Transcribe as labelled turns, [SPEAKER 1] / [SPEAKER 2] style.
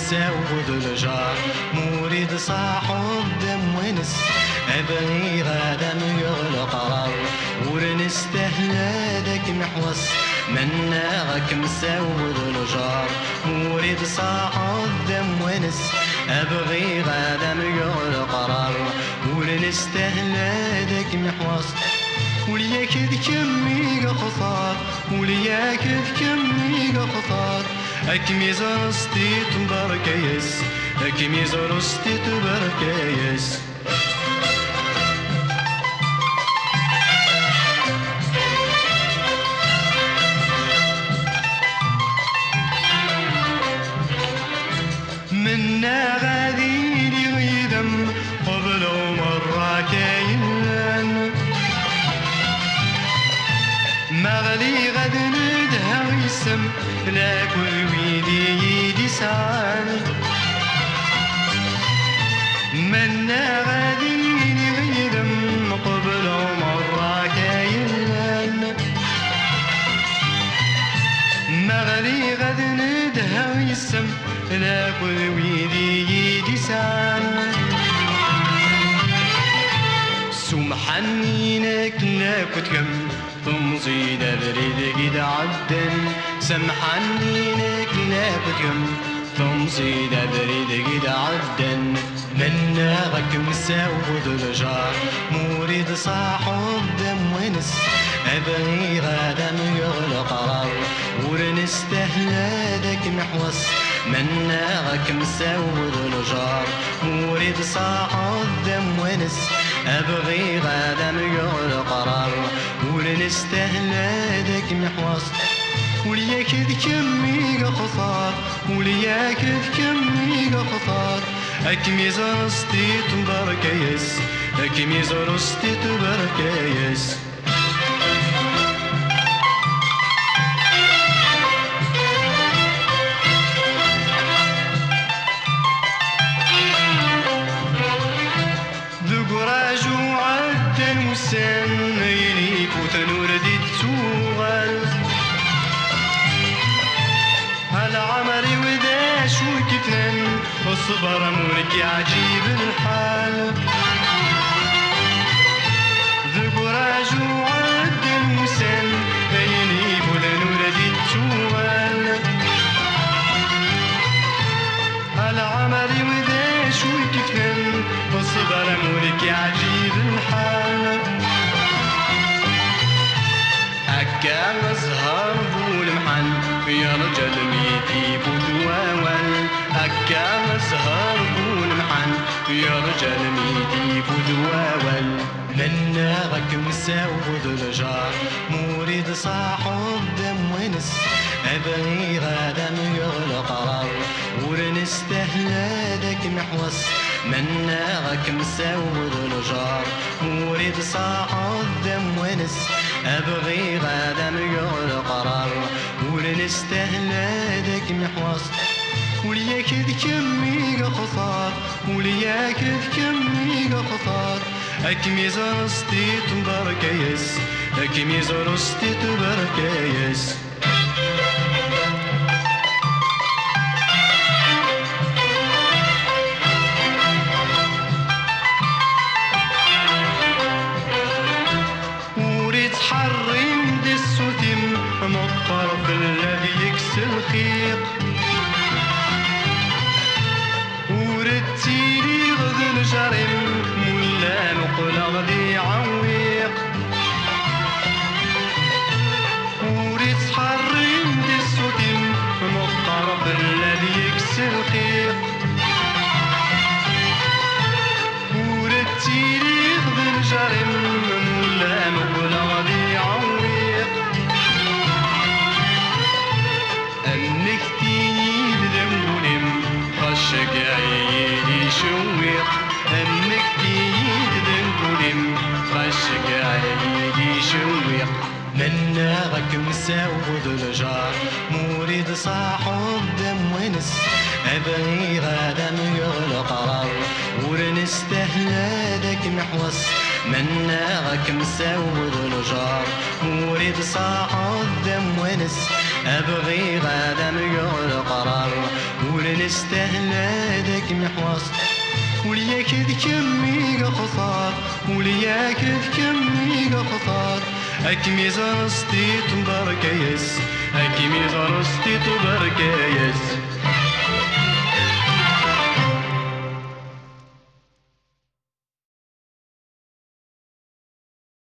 [SPEAKER 1] مساود الجار مريد صاحب دم ونس أبغي غدا يغلق رار ورنستهل هذاك محوس مناغك مساود الجار مريد صاحب دم ونس أبغي غدا يغلق رار ورنستهل هذاك محوس ولياك ذكمي خطار ولياك ذكمي خطار أكمي زرستي تبركيس أكمي زرستي تبركيس منا غادي لي غيدم قبل مرة كاين مغلي غد ندها ويسم لا كل ويدي يدي سعان منا غادي نغيدم قبل مرة كاين مغلي غد ندها ويسم لا كل ويدي يدي سعان سمحنينك لا كتكم تمضي دبريد قد عدن سمحنينك لا كتكم تمضي دبريد قد عدن مناغك مساود الجار مريد صاحب دم ونس أبغي غدا يغلق رار ورنستهل هذاك محوس مناغك مساود الجار مريد صاحب دم ونس أبغي غدا يغلق رار ورنستهل هذاك محوس ولياك ذكمي خطار ولياك ذكمي خطار أكمي زرستي تبركيس أكمي زرستي تبركيس ذقراجو عدن وسان يليك وتنور دي التوغل هالعمري وداش وكتن والصبر امورك عجيب الحال ذقراجو عدن وسان يليك وتنور دي التوغل هالعمري وداش وكتن والصبر امورك عجيب الحال أكا زهر بولمحن يا رجل ميتي بدواول أكا زهر بولمحن يا رجل ميتي بدواول مناغك مساود الجار مريد صاحب دم ونس أبغي غدا يغلق رار ورنستهل هذاك محوس مناغك مساود الجار مريد صاحب دم ونس أبغي غدا يغلق رار ورنستهل هذاك محوس ولياك ذكمي خطار ولياك ذكمي خطار أكمي زرستي تبركيس أكمي زرستي تبركيس حرم دي السوتم الطرف الذي يكسر الخيط وردتيلي غد الجرم ولا نقل غدي عويق وريت حرم دي السوتم الطرف الذي يكسر الخيط وردتيلي غد الجرم ولا نقل غدي عويق أنك تيجي ذنبولم خشك عيدي شويق أنك تيجي ذنبولم خشك عيدي شويق مناغك مساود الجار مريد صاحب دم ونس أبغي غدا يغلق رار ورنستهل هذاك محوس مناغك مساود الجار مريد صاحب دم ونس أبغي غدا يغلق رار نستاهل هذاك محواص ولياك كمي خطار ولياك كمي خطار أكمي زرستي تبارك يس أكمي زرستي تبارك